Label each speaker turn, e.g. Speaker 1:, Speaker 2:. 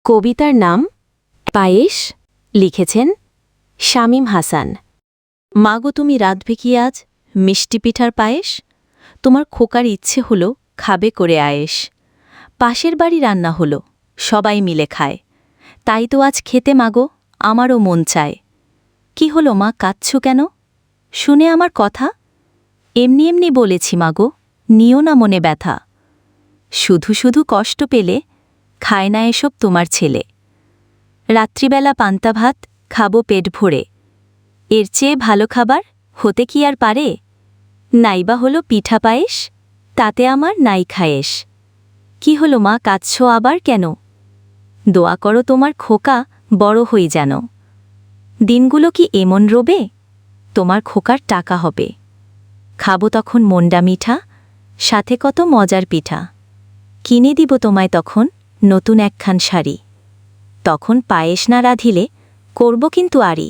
Speaker 1: কবিতার নাম পায়েস, লিখেছেন শামীম হাসান। মাগো তুমি রাঁধবে কি আজ মিষ্টি পিঠার পায়েস? তোমার খোকার ইচ্ছে হলো খাবে করে আয়েস। পাশের বাড়ি রান্না হলো, সবাই মিলে খায়। তাই তো আজ খেতে মাগো, আমারও মন চায়। কি হলো মা, কাঁদছ কেন? শুনে আমার কথা? এমনি এমনি বলেছি মাগো, নিও না মনে ব্যথা। শুধু শুধু কষ্ট পেলে খায় না এসব তোমার ছেলে। রাত্রিবেলা পান্তা ভাত খাবো পেট ভরে, এর চেয়ে ভালো খাবার হতে কি আর পারে? নাইবা হলো পিঠা পায়েস, তাতে আমার নাই খায়েস। কি হলো মা, কাঁদছ আবার কেন? দোয়া করো তোমার খোকা বড় হই যেন। দিনগুলো কি এমন রবে? তোমার খোকার টাকা হবে। খাবো তখন মন্ডা মিঠা, সাথে কত মজার পিঠা। কিনে দিব তোমায় তখন নতুন একখান শাড়ি। তখন পায়েস না রাঁধিলে করব কিন্তু আরি।